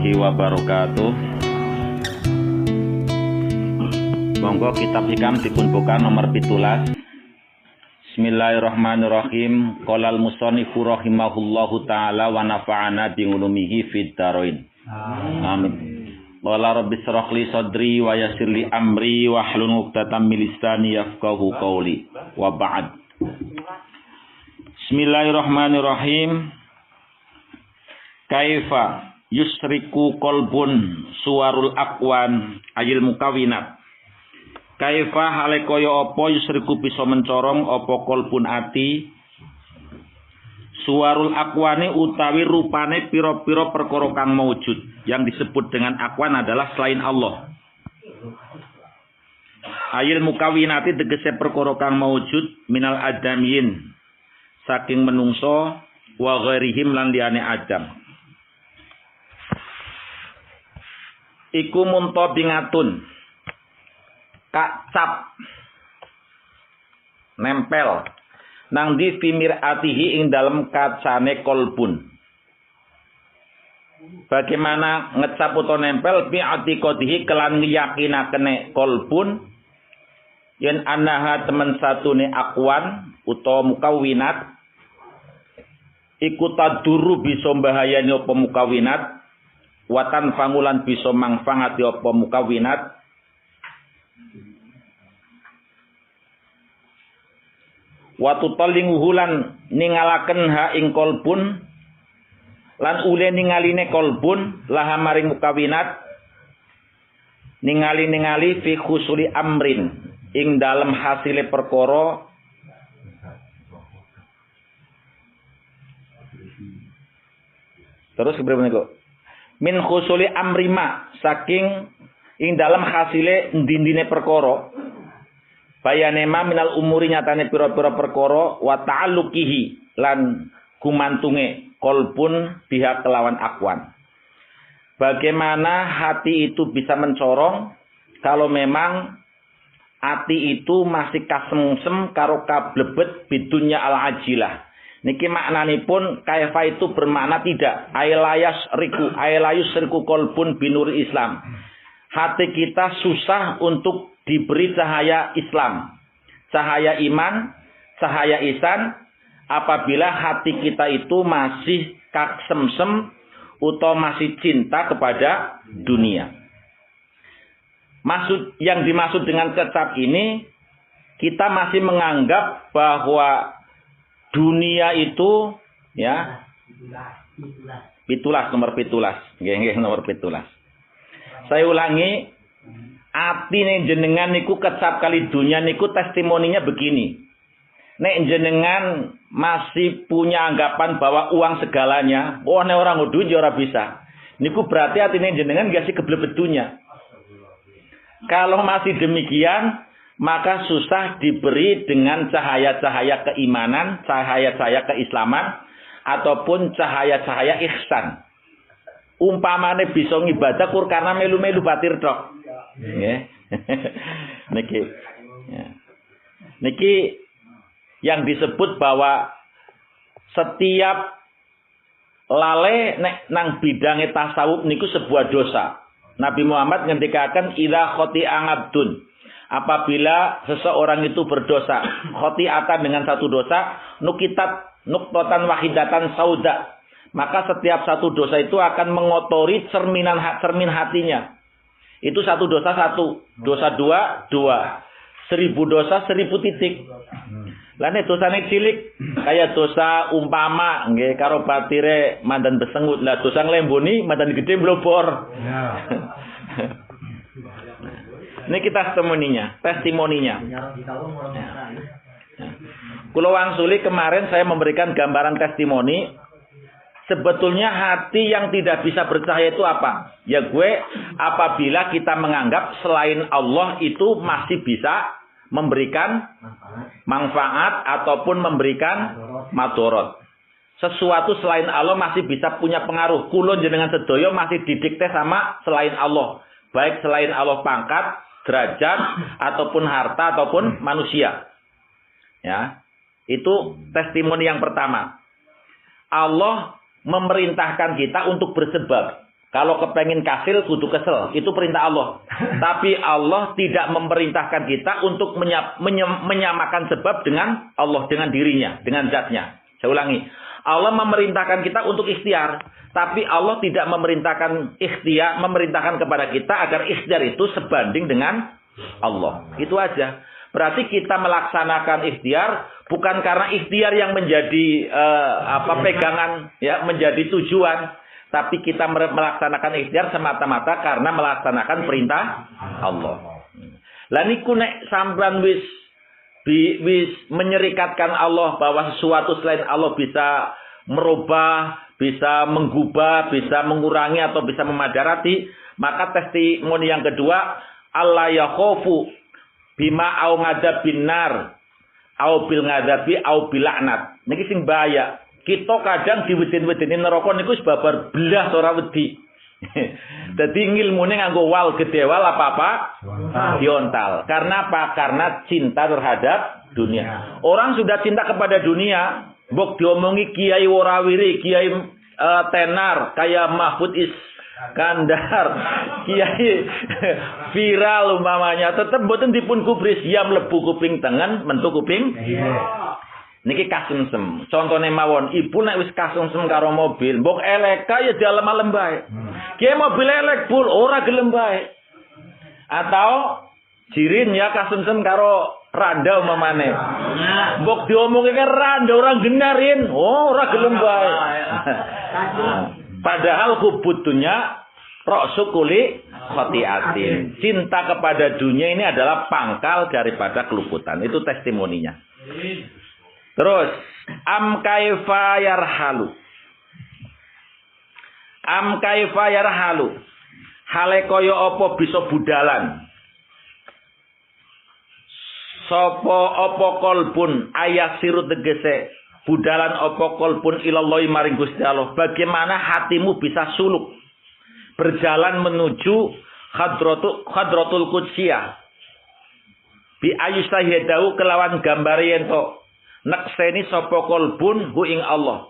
warahmatullahi wabarakatuh. Monggo kitab hikam dipunbuka nomor 17. Bismillahirrahmanirrahim. Qolal musannifu rahimahullahu taala wa nafa'ana bi ulumihi fid dharain. Amin. Wala rabbi shrah li sadri wa yassir li amri wa hlul 'uqdatam min lisani yafqahu qawli. Wa ba'd. Bismillahirrahmanirrahim. Kaifa yusriku qalbun suwarul aqwan ayil mukawinat. Kaifa hale kaya apa yusriku bisa mencorong apa qalbun ati suwarul aqwani utawi rupane pira-pira perkara kang maujud. Yang disebut dengan aqwan adalah selain Allah. Ayil mukawinati tegese perkara kang maujud minal adamiyin saking menungso wa ghairihim lan liyane adam. Iku muntabingatun kacap nempel nang di fimir atihi ing dalem kacane kolbun. Bagaimana ngecap utawa nempel bi atiqadihi kelan yakinakene kolbun yen annaha temen satune akwan utawa mukawinat iku taduru bisa mbahayani apa mukawinat watan fangulan bisa mangfangati apa mukawinat watu talinguhu lan ningalaken ha ing kolbun lan ule ningaline kolbun laha maring mukawinat ningali fi khusuli amrin ing dalem hasile perkara terus kepriye niku min khusuli amrima saking ing dalam hasile ndindine perkara bayanema minal umuri nyatane pira-pira perkara wa ta'alluqihi lan gumantunge kolbun biha kelawan akwan. Bagaimana hati itu bisa mencorong kalau memang hati itu masih kasemsem karo kablebet bidunya al-ajilah. Niki maknanipun kaifa itu bermakna tidak ailayus riku kolbun binur Islam. Hati kita susah untuk diberi cahaya Islam, cahaya iman, cahaya ihsan apabila hati kita itu masih kasemsem atau masih cinta kepada dunia. Yang dimaksud dengan kecap ini kita masih menganggap bahwa dunia itu ya nomor pitulas. Saya ulangi, atine jenengan niku kecap kali dunia niku testimoninya begini. Nek jenengan masih punya anggapan bahwa uang segalanya, nek orang duit ora bisa. Niku berarti atine jenengan gak sih keblebet dunia. Kalau masih demikian, maka susah diberi dengan cahaya-cahaya keimanan, cahaya-cahaya keislaman, ataupun cahaya-cahaya ihsan. Umpamane bisa ngibadah kur karena melu-melu batir tok. Nggih. Niki. Ya. Niki yang disebut bahwa setiap lale nek nang bidange tasawuf niku sebuah dosa. Nabi Muhammad ngendikaken idza khati'a abdun. Apabila seseorang itu berdosa, khotiatan dengan satu dosa, nukitat nuktatan wahidatan sauda, maka setiap satu dosa itu akan mengotori cermin hatinya. Itu satu dosa satu, dosa dua, 1000 dosa 1000 titik. Lane dosane cilik, kayak dosa umpama nggih karo batire mandan besengut. Lah dosa nglemboni mandan gede mlobor. Ya. Ini kita testimoninya. Kula wangsuli kemarin saya memberikan gambaran testimoni. Sebetulnya hati yang tidak bisa bercahaya itu apa? Ya apabila kita menganggap selain Allah itu masih bisa memberikan manfaat ataupun memberikan madorot. Sesuatu selain Allah masih bisa punya pengaruh. Kulon jenengan sedoyo masih didikte sama selain Allah. Baik selain Allah pangkat, derajat, ataupun harta, ataupun manusia. Ya, itu testimoni yang pertama. Allah memerintahkan kita untuk bersebab. Kalau kepengen kasil, kudu kesel. Itu perintah Allah. Tapi Allah tidak memerintahkan kita untuk menyamakan sebab dengan Allah, dengan dirinya, dengan zatnya. Saya ulangi. Allah memerintahkan kita untuk ikhtiar. Tapi Allah tidak memerintahkan ikhtiar, memerintahkan kepada kita agar ikhtiar itu sebanding dengan Allah. Itu aja. Berarti kita melaksanakan ikhtiar bukan karena ikhtiar yang menjadi pegangan, ya, menjadi tujuan. Tapi kita melaksanakan ikhtiar semata-mata karena melaksanakan perintah Allah. Lah niku nek sampean wis menyerikatkan Allah bahwa sesuatu selain Allah bisa merubah, bisa menggubah, bisa mengurangi atau bisa memadarati, maka testimoni yang kedua, Allah yakhofu bima au ngadabin nar au bil ngadabi au bil laknat. Niki sing bahaya. Kita kadang diweden-wedeni neraka niku sebabar belas ora wedi. Dadi ngilmune nganggo wal gede wal apa-apa diontal. Karena apa? Karena cinta terhadap dunia. Orang sudah cinta kepada dunia, mbok diomongi kiai warawiri, kiai tenar, kayak Mahfud Iskandar, kiai viral umpamanya, tetep mboten dipun kubris, ya mlebu kuping tengen, mentu kuping. Niki kasungsem. Contone mawon, ibu nek wis kasungsem karo mobil, mbok elek ya dalem-alem bae. Kiai mobil elek pul ora gelem bae. Atau jirin ya kasungsem karo randa umpamane. Mbok diomongi kan randa orang genarin, ora gelem bae. Padahal kubutunya roksukuli khotiatin. Cinta kepada dunia ini adalah pangkal daripada keluputan. Itu testimoninya. Terus, am kaifa yarhalu. Am kaifa yarhalu. Hale kaya apa bisa budalan. Sapa apa kolbun ayasiru tegese budalan apa kolbun ilallahi maring Gusti Allah. Bagaimana hatimu bisa suluk berjalan menuju hadratul qudsiyah. Bi ayusahidau kelawan gambare ento nekseni sapa kolbun hu ing Allah.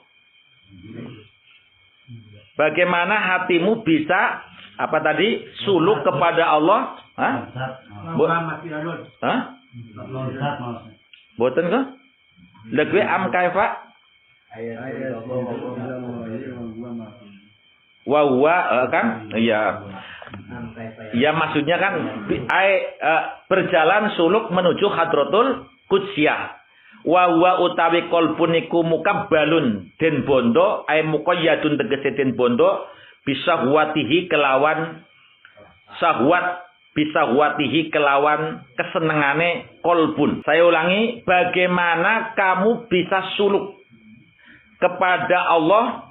Bagaimana hatimu bisa apa tadi suluk kepada Allah? Hah? Hah? Boten kah? Legwe am kaifa? Wa huwa kan? Iya. Ya maksudnya kan berjalan suluk menuju hadratul qudsiyah. Wa huwa utawi kolbun iku mukabbalun den bondo ay muqayyadun tegese den bondo bisa huwatihi kelawan sahwat bisa huwatihi kelawan kesenengane kolbun. Saya ulangi, bagaimana kamu bisa suluk kepada Allah?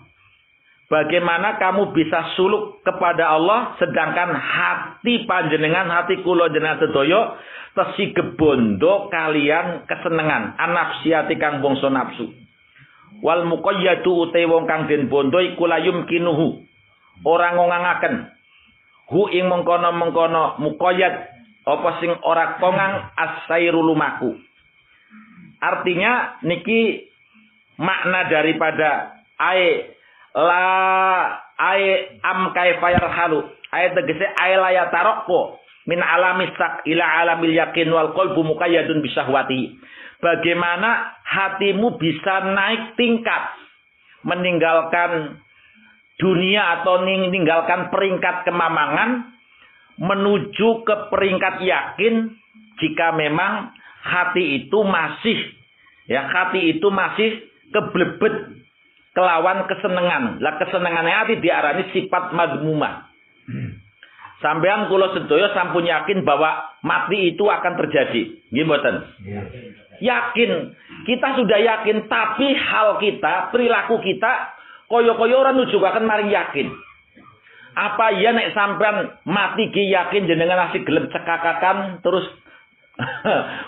Bagaimana kamu bisa suluk kepada Allah sedangkan hati panjenengan, hati kula jenengan sedaya tesi gebondo kalian kesenengan anafsiati kang bangsa nafsu. Wal muqayyadu uta wong kang den bondo iku layum kinuhu ora ngongangaken hu ing mengkono-mengkono muqayyad apa sing ora kongang asairu lumaku. Artinya niki makna daripada am kaifa yarhalu tegese la yataraqqa min alamis sak ila alamil yakin wal qalbu muqayyadun bisahwati. Bagaimana hatimu bisa naik tingkat meninggalkan dunia atau meninggalkan peringkat kemamangan menuju ke peringkat yakin jika memang hati itu masih keblebet kelawan kesenengan. Lah kesenengannya hati diarani sifat madmumah. Sampean kula sedaya sampun yakin bahwa mati itu akan terjadi. Nggih mboten? Yakin. Kita sudah yakin, tapi hal kita, perilaku kita kaya-kaya ora nujukaken maring yakin. Apa ya nek sampean mati ki yakin jenengan asih gelem cekakakan terus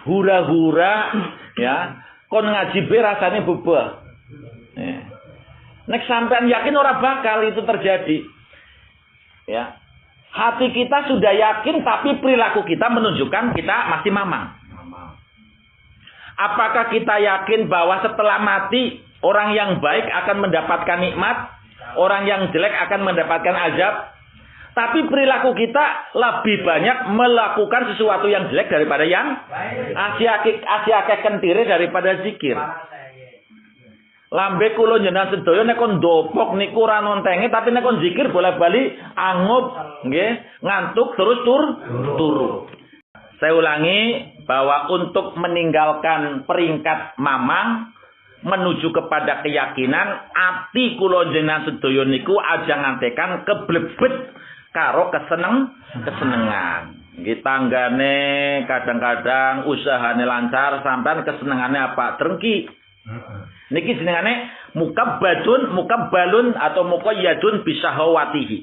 hura-hura ya, kon ngaji be rasane bubah. Nek sampean yakin ora bakal itu terjadi. Ya. Hati kita sudah yakin tapi perilaku kita menunjukkan kita masih mamang. Apakah kita yakin bahwa setelah mati orang yang baik akan mendapatkan nikmat, orang yang jelek akan mendapatkan azab? Tapi perilaku kita lebih banyak melakukan sesuatu yang jelek daripada yang asyik kentire daripada zikir. Lambe kula jenengan sedaya nek kon ndopok niku ora nontenge, tapi nek kon zikir bolak-balik angup nggih, ngantuk terus turu. Saya ulangi bahwa untuk meninggalkan peringkat mamang menuju kepada keyakinan, ati kula jenengan sedaya niku aja ngantekan keblebet karo kesenengan. Nggih tanggane kadang-kadang usahane lancar sampean kesenengane apa? Drengki. Niki jenengane mukabbalun atau muqayyadun bisahawatihi.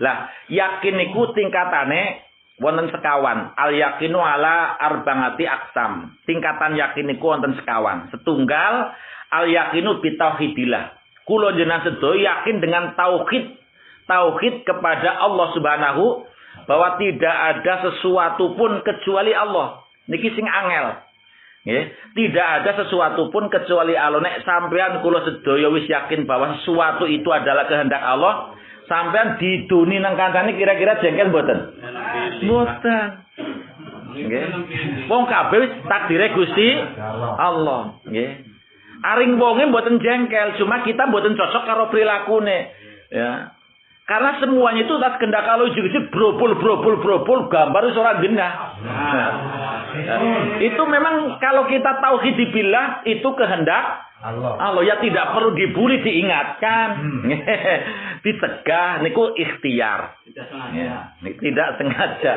Lah, yakin niku tingkatane wonten sekawan. Al yakinu ala arba'ati aqsam. Tingkatan yakin niku wonten sekawan. Setunggal al yakinu bitauhidillah. Kula jenengan sedaya yakin dengan tauhid kepada Allah Subhanahu bahwa tidak ada sesuatu pun kecuali Allah. Niki sing angel. Tidak ada sesuatu pun kecuali Allah. Nek sampean kula sedaya wis yakin bahwa sesuatu itu adalah kehendak Allah, sampean diduni nang kancane kira-kira jengkel mboten? Mboten. Nggih. Wong kabeh wis takdire Gusti Allah, nggih. Aring wonge mboten jengkel, cuma kita mboten cocok karo prilakune. Ya. Karena semuanya itu atas kehendak Allah, ujug-ujug brobol gambar wis ora genah. Itu memang kalau kita tauhid billah itu kehendak Allah. Ya tidak perlu dibuli, diingatkan. Dicegah niku ikhtiar. Tidak sengaja.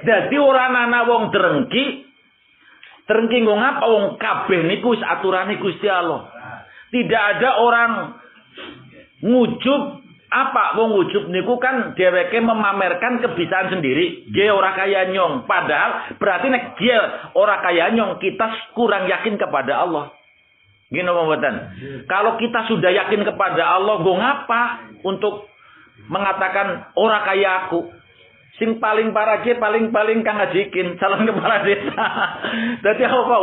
Jadi orang ana wong drengki nggo ngapa wong kabeh niku wis aturane Gusti Allah. Tidak ada orang ngujub. Apa wong ujub niku kan dheweke memamerkan kebiasaan sendiri, dia ora kaya nyong, padahal berarti nek dia ora kaya nyong kita kurang yakin kepada Allah. Gini mboten. Kalau kita sudah yakin kepada Allah, go ngapa untuk mengatakan ora kaya aku? Sing paling parah ki paling Kang Ajikin calon kepala desa. Dadi apa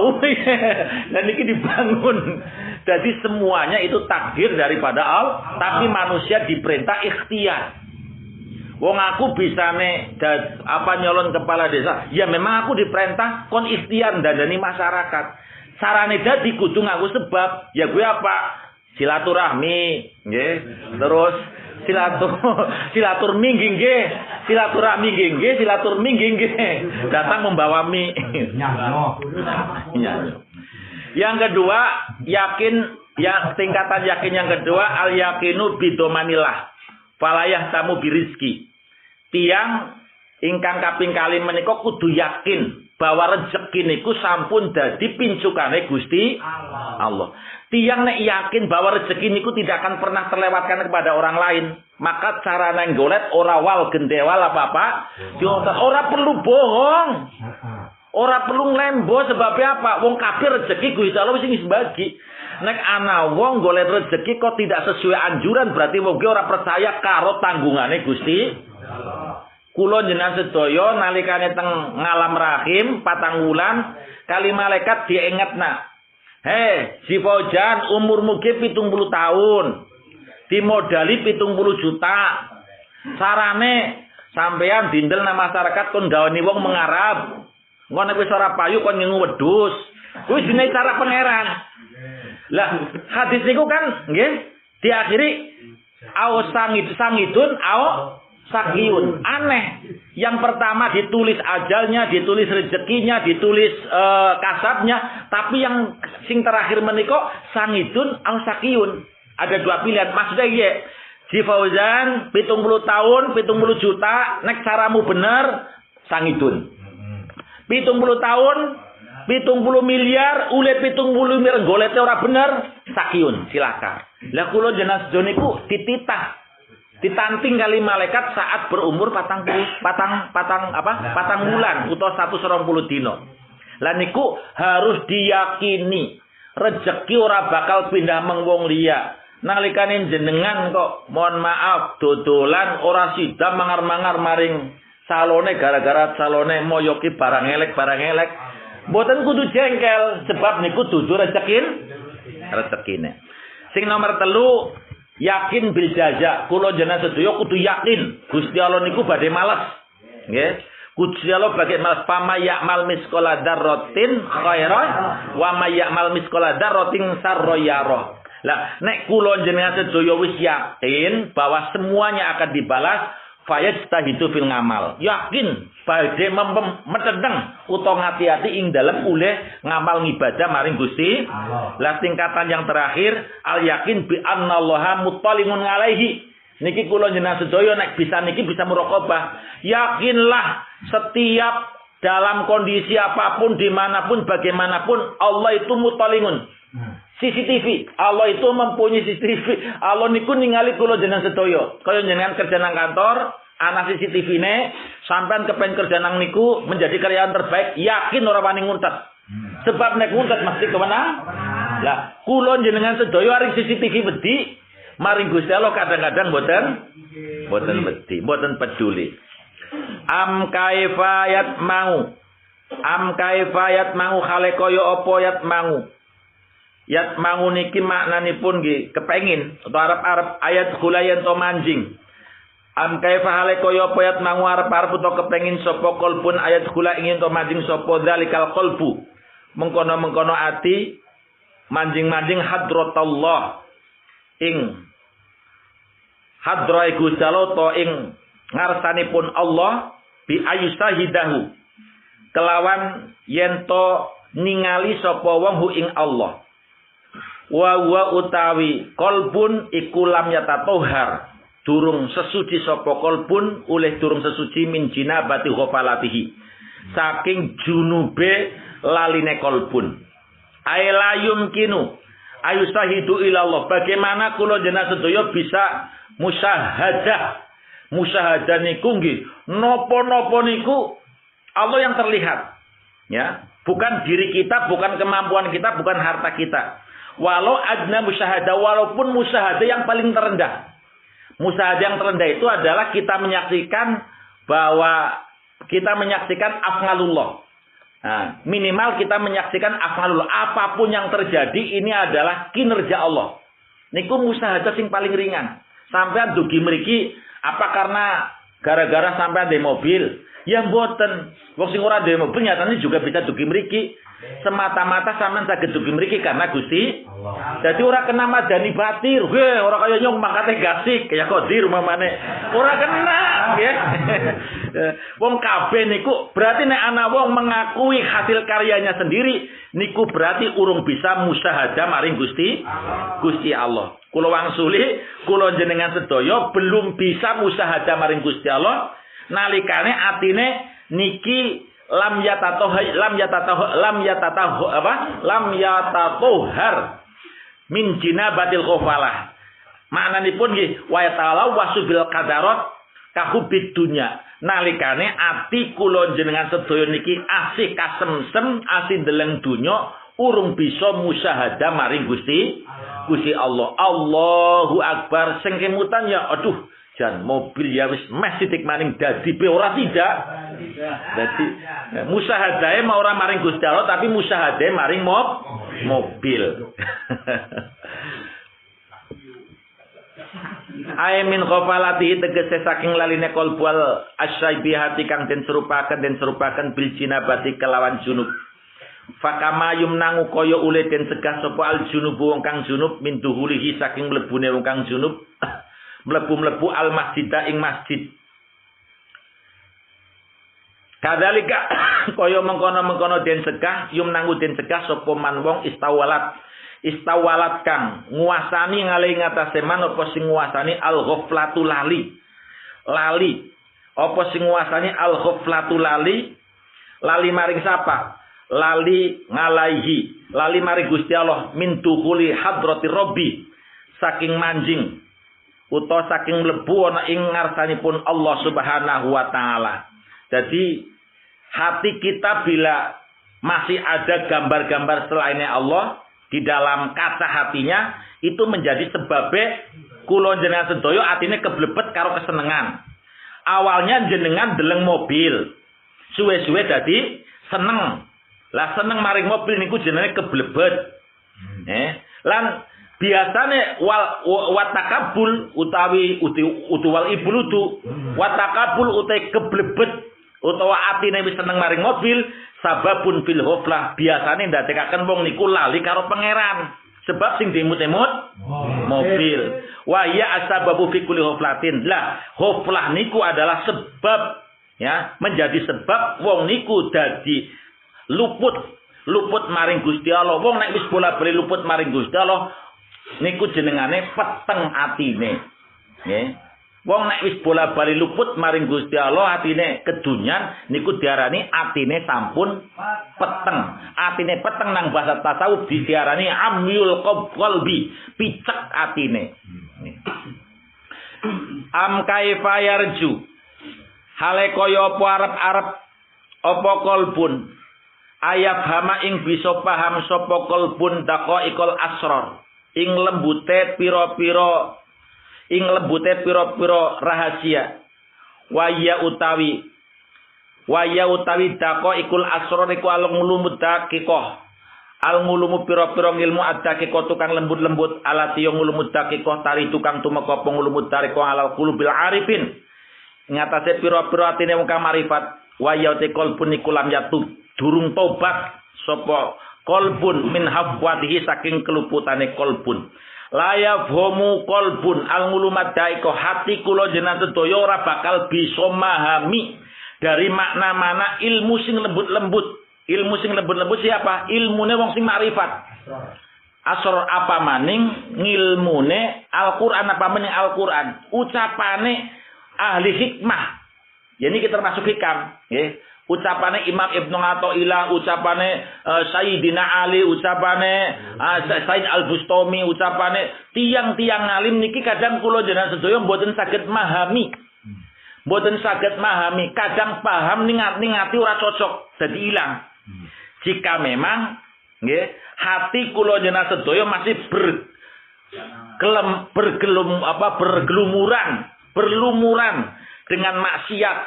dan iki dibangun. Jadi semuanya itu takdir daripada Allah, tapi manusia diperintah ikhtiar. Wong aku bisane nyolon kepala desa, ya memang aku diperintah kon ikhtiar ndandani masyarakat. Carane dadi kudu ngaku sebab, ya gue apa? Silaturahmi, nggih. Terus silaturahmi nggih. Silaturahmi nggih, silaturahmi nggih. Datang membawa mie. Nyanyo. Yang kedua, tingkatan yakin yang kedua al yakinu bidomanillah. Falayah tamu birizki. Tiang ingkang kaping kalih menika kudu yakin bahwa rezeki niku sampun dadi pincukane Gusti Allah. Tiang nek yakin bahwa rezeki niku tidak akan pernah terlewatkan kepada orang lain, maka cara nang golet ora wal gendewal apa-apa, ora perlu bohong. Ora perlu nglembo sebabnya apa? Wong kabeh rezeki Gusti Allah wis bagi. Nek ana wong golek rezeki kok tidak sesuai anjuran, berarti wong ora percaya karo tanggungane Gusti Allah. Kula jenengan sedaya nalikane teng ngalam rahim 4 wulan kali malaikat diingetna. Hei, si Fauzan umurmu ge 70 tahun. Dimodali 70 juta. Sarane sampean dindel nang masyarakat kon gawani wong mengarap. Ngono wis ora payu kon ngingu wedhus. Kuwi jenenge cara pangeran. Lah, hadis niku kan nggih diakhiri au sangidun au sakiyun. Aneh. Yang pertama ditulis ajalnya, ditulis rezekinya, ditulis kasabnya, tapi yang sing terakhir menika sangidun au sakiyun. Ada dua pilihan. Maksudnya iya, si Fauzan 70 tahun, 70 juta, nek caramu bener sangidun. 70 tahun, 70 miliar, ulet 70 miliar golete ora bener, sakiyun, silakan. Lah kula jenengan sedaya niku ditanting kali malaikat saat berumur patang bulan utawa 120 dino. Lah niku harus diyakini rezeki ora bakal pindah meng wong liya. Nalikane jenengan kok mohon maaf dodolan ora sida mangar-mangar maring salone gara-gara salone moyoki barang elek. Mboten kudu jengkel sebab niku dudu rezekine. Sing nomor 3 yakin bil jaza. Kula jenengan sedaya kudu yakin Gusti Allah niku badhe males. Nggih. Gusti Allah badhe males fama ya'mal misqala dzarratin khairan wa may ya'mal misqala dzarratin sarra yarah. Lah nek kula jenengan sedaya wis yakin bahwa semuanya akan dibalas, fayajtahidu fil ngamal. Yakin badhe metedeng utawa ngati-ati ing dalem oleh ngamal ngibadah maring Gusti. Lah tingkatan yang terakhir al yakin bi annallaha muttalimun alaihi. Niki kula jenengan sedaya nek bisa niki bisa muraqabah. Yakinlah setiap dalam kondisi apapun dimanapun bagaimanapun Allah itu muttalimun. CCTV. Allah itu mempunyai CCTV. Allah niku ningali kula jenengan sedaya. Kaya jenengan kerja nang kantor, ana CCTV ne, sampean kepen kerja nang niku menjadi karyawan terbaik, yakin ora wani nguntet. Sebab nek nguntet mesti kemenang. Lah, kula jenengan sedaya aring CCTV wedi, maring Gusti Allah kadang-kadang mboten wedi, mboten peduli. Am kaifayat mau. Am kaifayat mau khale kaya apa yat mau. Yat mangu niki maknanipun nggih kepengin atau arep-arep ayat khulayan to manjing. Am kaifa hale kaya apa yat mangu arep-arep utawa kepengin sapa qalbun ayat khula ingin to manjing sapa zalikal qalbu. Mengkono-mengkono ati manjing-manjing hadratullah ing hadrai Gusti Allah to ing ngarsanipun Allah bi ayusahidahu kelawan yen to ningali sapa wong hu ing Allah. Wa utawi kolbun iku lam yatatohar durung sesuci sapa kolbun oleh durung sesuci min jinabati ghafalatihi saking junube laline kolbun ailayum kinu ayusahidu ilallah. Bagaimana kula jenengan sedaya bisa musyahadah niku nggih napa-napa niku Allah yang terlihat, ya, bukan diri kita, bukan kemampuan kita, bukan harta kita. Walau adna musyahadah, walaupun musyahadah yang paling terendah. Musyahadah yang terendah itu adalah kita menyaksikan bahwa kita menyaksikan afngalullah. Nah, minimal kita menyaksikan afngalullah. Apapun yang terjadi ini adalah kinerja Allah. Niku musyahadah sing paling ringan. Sampai dugi mriki apa karena gara-gara sampai di mobil? Ya mboten. Wong sing ora ndek mobil nyatane juga bisa dugi mriki. Semata-mata sampean saged dugi mriki karena Gusti Allah. Jadi ora kena madani batir. He, ora kaya nyong mangkate gasik kaya kodir mamane. Ora kena, nggih. Wong kabeh niku berarti nek ana wong mengakui hasil karyanya sendiri niku berarti urung bisa musyahadah maring Gusti Allah. Kula wangsuli, kula jenengan sedaya belum bisa musyahadah maring Gusti Allah nalikane atine niki lam yatatohar min jinabatil ghafalah. Maknanipun nggih wa ta'ala wasubil qadarat kahubid dunya. Nalikane ati kula jenengan sedaya niki asih kasemsem, asih ndeleng donya, urung bisa musyahadah maring Gusti Allah. Allahu Akbar sing kemutan ya aduh jan mobil ya wis meh sithik maning dadi be ora tidak. Dadi musyahadahe mau ora maring Gusti Allah tapi musyahadahe maring mobil. Ay min ghafalati tegese saking laline qalbul asyaibihati kang den serupaken bil jinabati kelawan junub. Fakama yumnangu kaya ule den cegah sapa al junubu wong kang junub min duhulihi saking mlebune wong kang junub. Mlebu-mlebu al masjidah ing masjid. Kadzalika kaya mengkono-mengkono den cegah yumnangu den cegah sapa man wong istawalat kang nguasani ngalih ngatasé man apa sing nguasani al ghaflatu lali apa sing nguasani al ghaflatu lali maring sapa lali ngalaihi lali maring Gusti Allah min dukhuli hadratir rabbi saking manjing utawa saking mlebu ana ing ngarsanipun Allah Subhanahu wa taala. Jadi hati kita bila masih ada gambar-gambar selainnya Allah di dalam kaca hatinya itu menjadi sebabnya kula jenengan sedaya atine keblebet karo kesenengan. Awalnya jenengan deleng mobil. Suwe-suwe dadi seneng. Lah seneng maring mobil niku jenenge keblebet. Lan biasane watakabul utawi wal ibludu watakabul utai keblebet utawa atine wis seneng maring mobil sababun fil ghaflah biasane ndadekaken wong niku lali karo pangeran sebab sing dimut-emut mobil wa ya asababu fi kulli ghaflatin lah ghaflah niku adalah sebab ya menjadi sebab wong niku dadi luput maring Gusti Allah wong nek wis bola-bali luput maring Gusti Allah niku jenengane peteng atine. Nggih. Wong nek wis bola-bali luput maring Gusti Allah atine kedunyan niku diarani atine sampun peteng. Atine peteng nang bahasa tasawuf diarani amyul qalbi, picek atine. Am kaifa yarju. Hale kaya apa arep-arep apa kolbun. Ayat hama ing bisa paham sapa kolbun daqaiqul asrar. Ing lembute pira-pira rahasia waya utawi dako ikul asrar iku alungulumud dakikoh alungulumu pira-pira ilmu ad-dakikoh tukang lembut-lembut alati yang ngulumud dakikoh tari tukang tumeka pengulumud dakikoh alal qulubil arifin ngatasé pira-pira atine wong kang marifat waya te kolbun iku lam yatub durung tobat sapa kolbun min hafwatihi saking keluputane kolbun. Layaf homu kolbun al-ngulumat daiko hati kula jenengan sedaya ora bakal bisa memahami dari makna-makna ilmu sing lembut-lembut. Ilmu sing lembut-lembut siapa? Ilmune wong sing makrifat. Asor apa maning ngilmune Al-Qur'an apa maning Al-Qur'an. Ucapane ahli hikmah. Jadi kita termasuk hikam, nggih. Ucapane Imam Ibnu Athaillah, ucapane Sayyidina Ali, ucapane Said Al-Bustami, ucapane tiang-tiang alim niki kadang kula jenengan sedaya mboten saged memahami. Mboten saged memahami, kadang paham ning-ati ora cocok, dadi ilang. Jika memang nggih, hati kula jenengan sedaya masih bergelumuran dengan maksiat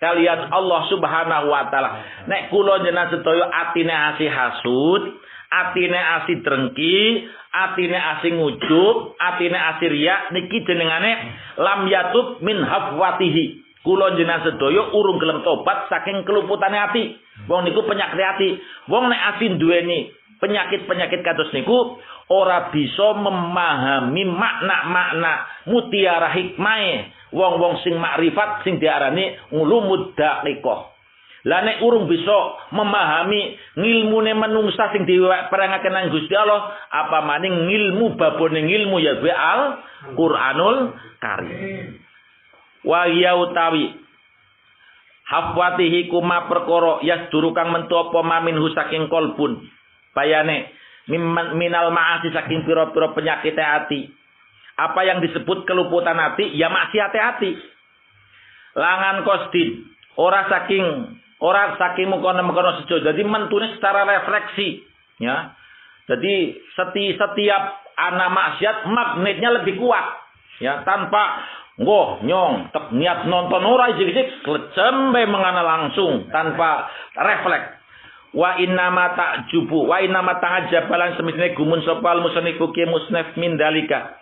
kalian Allah Subhanahu wa taala. Nek kula jenengan sedaya atine asih hasud, atine asih drengki, atine asih ngujub, atine asih riya niki jenengane lam yatub min hafwatihi. Kula jenengan sedaya urung gelem tobat saking keluputane ati. Wong niku penyakit ati. Wong nek asih duweni penyakit-penyakit kados niku ora bisa memahami makna-makna mutiara hikmahe. Wong-wong sing makrifat sing diarani ulumud daqiqah. Lah nek urung bisa memahami ngilmune manungsa sing diperangaken nang Gusti Allah, apa maning ngilmu babone ngilmu ya Al-Qur'anul Karim. Wa ya utawi hafwatihi kuma perkara yasduru kang mentu apa maminhu saking kolbun. Bayane minal ma'asi saking pira-pira penyakit ati. Apa yang disebut keluputan hati ya maksiat hati. Langan kosdin ora saking mengkono-mengkono sejo. Jadi mentune secara refleksi ya. Jadi setiap anak maksiat magnetnya lebih kuat ya, tanpa nyong tek niat nonton ora ijik-ijik klecembe mengana langsung tanpa refleks. Wa innama ta'ajabalan semisine gumun sopal musanifu ki musnaf min dalika.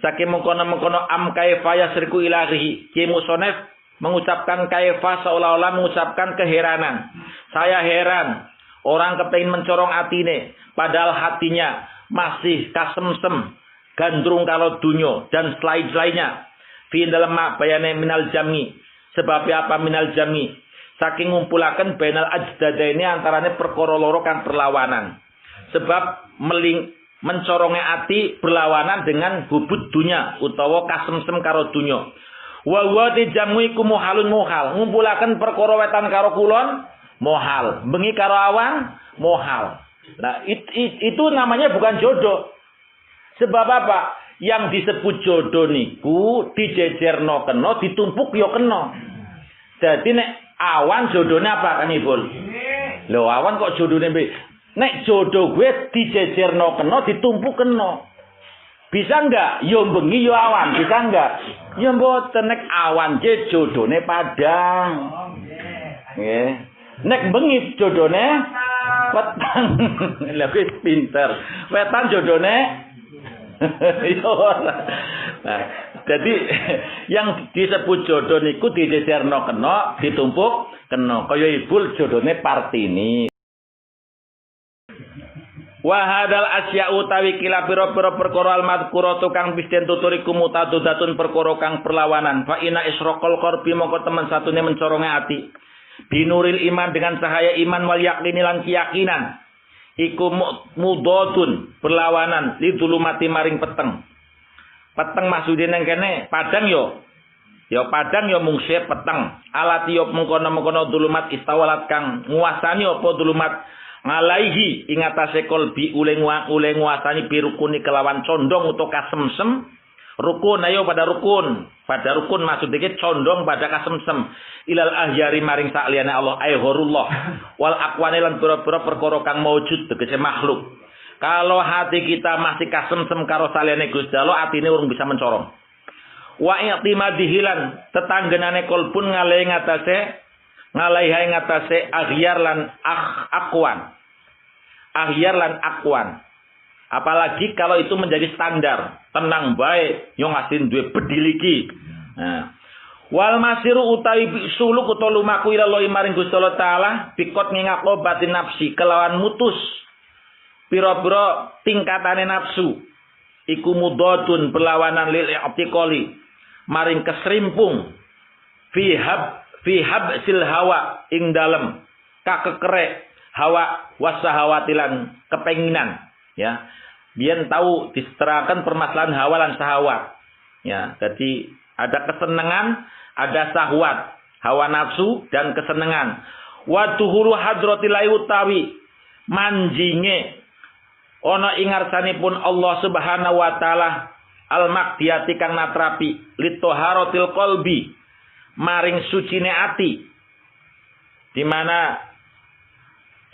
Saking mengkono-mengkono am kaifa yasriku ilahi. Ki musonef mengucapkan kaifa seolah-olah mengucapkan keheranan. Saya heran orang kepengin mencorong atine padahal hatinya masih kasemsem gandrung kalau dunyo dan selain-selainnya. Fi dalam bayane minal jami. Sebab apa minal jami? Saking ngumpulaken bainal ajdadaini antarane perkara loro kang berlawanan. Sebab mencorongnya ati berlawanan dengan bubut dunya utawa kasemsem karo dunya. Wa wa jamu iku muhalun muhal. Ngumpulaken perkara wetan karo kulon muhal, bengi karo awan muhal. Nah, itu namanya bukan jodoh. Sebab apa? Yang disebut jodoh niku dijejerno kena, ditumpuk yo kena. Jadi nek awan jodohnya apa kan Ibu? Lho awan kok jodohnya nek jodoh gue dijejerno kena, ditumpuk kena. Bisa enggak? Yo bengi yo awan, bisa enggak? Ya mboten nek awan je jodohne padang. Nggih. Nek bengi jodohne petang. Lha wis pinter. Wetan jodohne Nah, jadi yang disebut jodoh niku dijejerno kena, ditumpuk kena. Kaya ibul jodone Partini. Wa hadal asya utawi kila pira-pira perkara al-madhkura tukang bisden tuturiku mutadudatun perkara kang perlawanan. Fa ina israqal qalbi mongko temen satune mencoronge ati. Binuril iman dengan cahaya iman wal yaqini lan keyakinan. Iku mudotun perlawanan lidulumati maring peteng. Peteng maksudine nang kene padang yo. Ya padang yo mungse peteng. Alati yo mengkono-mengkono dulumat istawalat kang nguasani apa dulumat ngalaihi ing atase kolbi ule nguasani birukuni kelawan condong utawa kasemsem. Rukun ayo pada rukun maksudnya condong pada kasemsem ilal ahyari maring sakliyane Allah aihorullah wal aqwani lan pira-pira perkara kang maujud tegese makhluk. Kalau hati kita masih kasemsem karo saliyane Gusti Allah, atine urung bisa mencorong. Wa i'timadihilan tetanggenane kolbun ngalehi ngatasé aghyar lan aqwan. Apalagi kalau itu menjadi standar, tenang baik, yo ngasin duwe bediliki. Nah. Wal masiru utawi suluk utawa lumaku ila Allah maring Gusti Allah taala bikot ngingako batin nafsi kelawan mutus pira-pira tingkatane nafsu. Iku mudotun perlawanan lil i'tiqali maring kesrimpung fi habsil hawa ing dalem kakekerek hawa wasahawatilan kepenginan ya. Biar tahu diseterakan permasalahan hawa dan sahwat. Ya, jadi ada kesenangan, ada sahwat, hawa nafsu dan kesenangan. Wa tuhuru hadratilai utawi manjinge ana ing ngarsanipun Allah Subhanahu wa taala al-maqdiyati kang natrapi litoharatil qalbi maring sucine ati. Di mana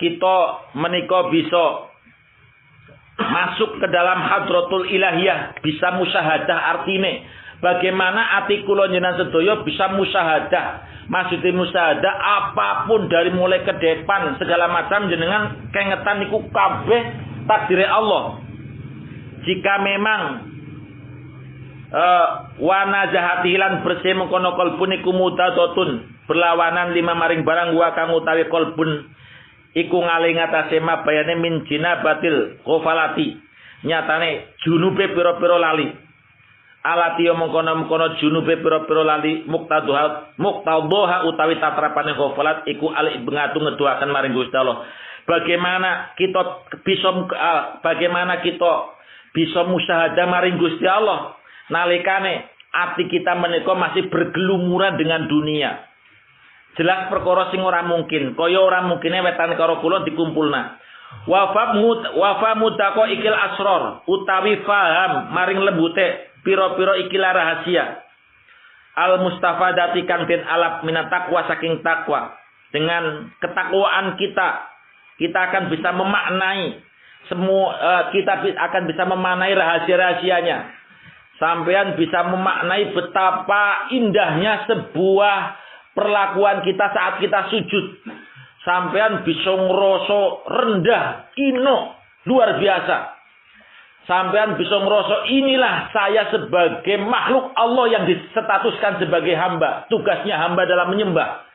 kita menika bisa masuk ke dalam hadratul ilahiyah, bisa musyahadah artine bagaimana ati kula njenengan sedaya bisa musyahadah. Maksudnya musyahadah apapun dari mulai ke depan segala macam jenengan kengetan niku kabeh takdire Allah. Jika memang wana jahatilan bersih mengkono kolbun iku mudatotun berlawanan lima maring barang wa kang utawi kolbun iku ngaling atase mabayane min jinabatil ghafalati nyatane junube pira-pira lali alati yo mengkono-mengkono junube pira-pira lali muktadha utawi tatrapane ghafalat iku alik bengatu ngeduaken maring Gusti Allah. Bagaimana kita bisa musyahadah maring Gusti Allah nalikane ati kita menika masih bergelumuran dengan dunia. Jelas perkara sing ora mungkin, kaya ora mungkine wetane karo kula dikumpulna. Wafa mutaqo ikil asror utawi faham maring lembute pira-pira ikilah rahasia. Al mustafadati kang den alap minat takwa saking takwa. Dengan ketakwaan kita akan bisa memaknai akan bisa memaknai rahasia-rahasianya. Sampean bisa memaknai betapa indahnya sebuah perlakuan kita saat kita sujud. Sampean bisa ngerasa rendah, ino, luar biasa. Sampean bisa ngerasa inilah saya sebagai makhluk Allah yang disetatuskan sebagai hamba. Tugasnya hamba dalam menyembah.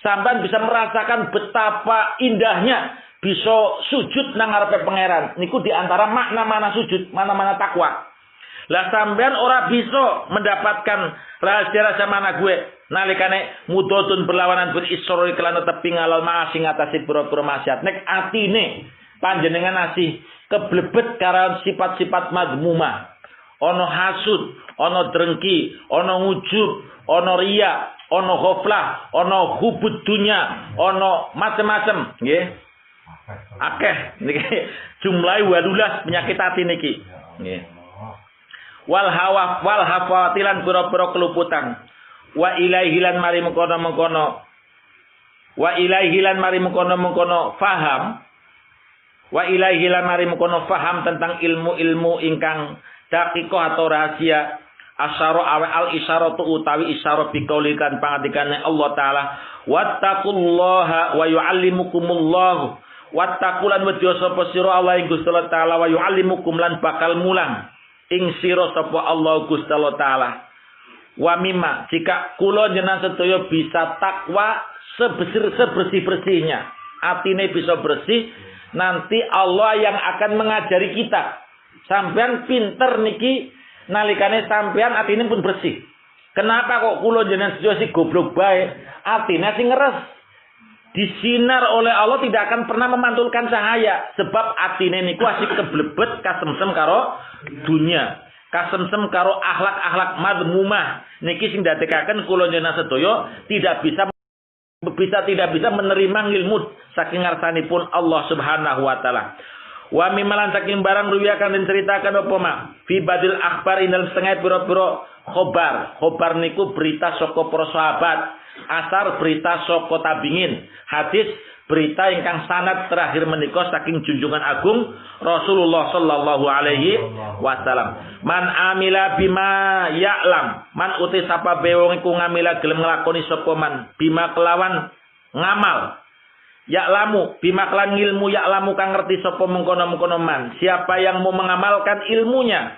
Sampean bisa merasakan betapa indahnya bisa sujud nang ngarepe pangeran. Niku diantara makna-makna sujud, mana-mana takwa. Lah sampean ora bisa mendapatkan rahasia-rahasia mana gue nalikane mudotun berlawanan bil isrori kelan tepi ngalal maasi ngatasi pura-pura maksiat nek atine panjenengan asih keblebet karo sifat-sifat madmumah ana hasud ana drengki ana ngujub ana riya ana ghaflah ana hubud dunya ana macam-macam nggih akeh niki jumlahe 12 penyakit ati niki nggih wal hafatilan pura-pura keluputan wa ilaihilan mari mengkono faham wa ilaihilan mari mengkono faham tentang ilmu-ilmu ingkang dakiko atau rahasia asyara al isyaratu utawi isyara bikaulikan pangandikan Allah taala wattaqullaha wa yuallimukumullah wattaqulan wedya sapa sira Allah ing Gusti Allah taala wa yuallimukum lan bakal mulang ing sira sapa Allah Gusti Allah taala. Wa mimma jika kula jenengan sedaya bisa takwa sebersih-bersihnya, atine bisa bersih, nanti Allah yang akan mengajari kita. Sampean pinter niki nalikane sampean atine pun bersih. Kenapa kok kula jenengan sedaya si goblok bae, atine sing ngeres. Disinar oleh Allah tidak akan pernah memantulkan cahaya, sebab atine niku asik keblebet kasemsem karo dunya, kasemsem karo akhlak-akhlak madmumah. Niki sing dadekaken kula jenengan sedaya tidak bisa menerima ilmu saking ngarsanipun Allah Subhanahu wa taala. Wa mimmalan saking barang ruwiyakan den ceritakan apa mak fi badil akhbar indal setengah pira-pira khobar niku berita saka para sahabat, asar berita saka tabingin, hadis berita ingkang sanad terakhir menika saking junjungan agung Rasulullah sallallahu alaihi wasallam. Man amila bima ya'lam, man uti sapa bewong iku ngamila gelem nglakoni sapa man bima kelawan ngamal. Ya'lamu bima kelan ilmu ya'lamu kang ngerti sapa mengkono-mengkono man. Siapa yang mau mengamalkan ilmunya,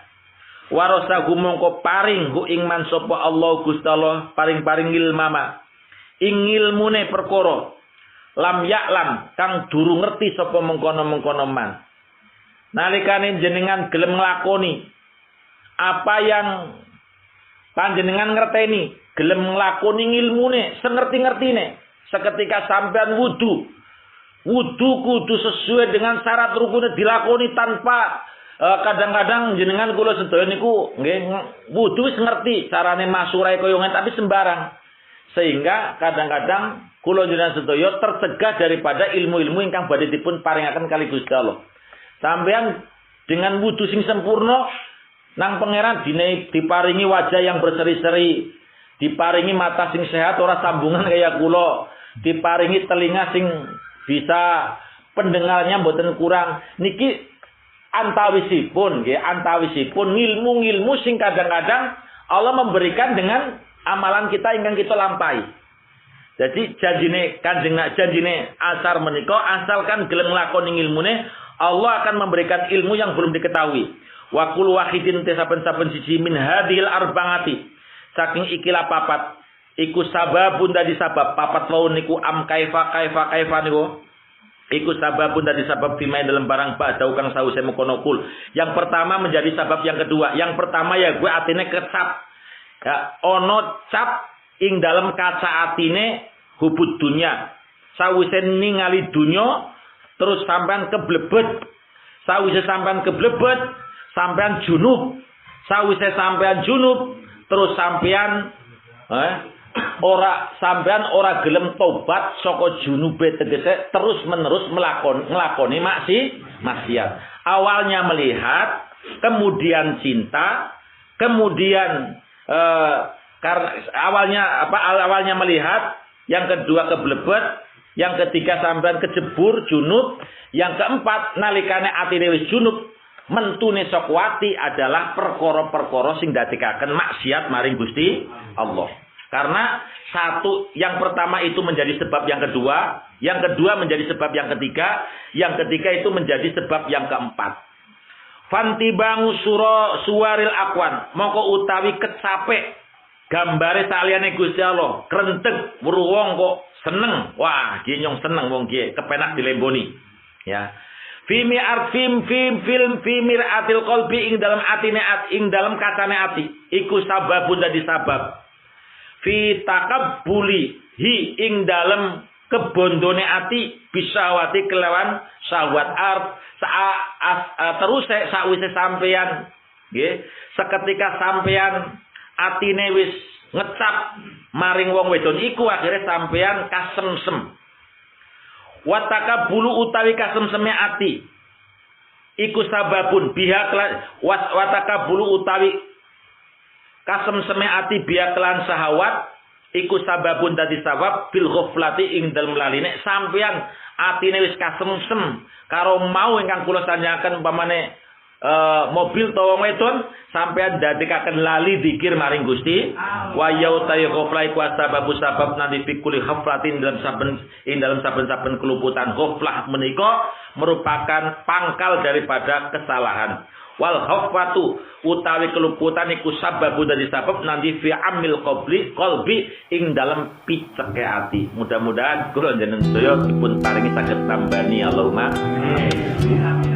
warasahu mongko paring hu ing man sapa Allah Gusti Allah paring-paring ilmama. Ing ilmune perkara lam ya'lam kang durung ngerti sapa mengkono-mengkono man. Nalikane jenengan gelem nglakoni apa yang panjenengan ngerteni, gelem nglakoni ilmune sengerti-ngertine. Seketika sampean wudu kudu sesuai dengan syarat rukunnya dilakoni tanpa kadang-kadang jenengan kula sedaya niku nggih wudu wis ngerti carane masurai koyongan tapi sembarang. Sehingga kadang-kadang kula jenengan sedaya tercegah daripada ilmu-ilmu ingkang badhe dipun paringaken kali Gusti Allah. Sampean dengan wudu sing sempurna nang pangeran diparingi wajah yang berseri-seri, diparingi mata sing sehat ora sambungan kaya kula, diparingi telinga sing bisa pendengarnya mboten kurang. Niki antawisipun ilmu-ilmu sing kadang-kadang Allah memberikan dengan amalan kita ingkang kita lampahi. Jadi janjine asar menika asalkan gelem nglakoni ilmune, Allah akan memberikan ilmu yang belum diketahui. Wa kul wahidin saben-saben siji min hadhil arba'ati saking ikilah papat iku sababun dadi sabab papat wau niku am kaifa niku iku sababun dadi sabab fima dalam barang badau kang sause mengkono kul. Yang pertama menjadi sabab yang kedua. Yang pertama ya gue atine kecap. Ya ono cap ing dalam kaca atine hubud dunya. Sawise ningali dunya terus sampean keblebet. Sawise sampean keblebet, sampean junub. Sawise sampean junub, terus sampean ora gelem tobat saka junube, tegese terus-menerus nglakoni maksiat. Awalnya melihat, kemudian cinta, kemudian awalnya melihat, yang kedua keblebet, yang ketiga sampean kejebur junub, yang keempat nalikane atine wis junub mentune sokwati adalah perkara-perkara sing dadekaken maksiat maring Gusti Allah. Karena yang pertama itu menjadi sebab yang kedua menjadi sebab yang ketiga itu menjadi sebab yang keempat. Fantibangu suwaril akwan, mongko utawi kecape gambare saliyane Gusti Allah, krentek weruh wong kok seneng. Wah, ginyong seneng wong ki kepenak dilemboni. Ya. Fi mir'atil qalbi ing dalam atine ing dalam kacane ati iku sababun dadi sabab. Fi takabbuli hi ing dalam kebondone ati bisawati kelawan syahwat terus sakwise sampeyan nggih seketika sampeyan atine wis ngecap maring wong wedon iku akhire sampeyan kasemsem. Watakabbulu utawi kasemseme ati iku sababun biha watakabbulu utawi kasemseme ati biha kelan syahwat iku sababun dadi sabab bil ghaflati ing dalem laline sampeyan atine wis kasemsem karo mau ingkang kula sanjangaken umpamane mobil utawa wedon sampeyan dadekaken lali zikir maring Gusti wa yautai ghaflah iku sabab nanti fikuli ghaflatin dalam saben keluputan. Ghaflah menika merupakan pangkal daripada kesalahan. Wal khafwatu utawi keluputan iku sababu dari sabab nanti fi amil qalbi ing dalam piceke ati. Mudah-mudahan kula jenengan sedaya dipun paringi saged tambani Allahumma amin.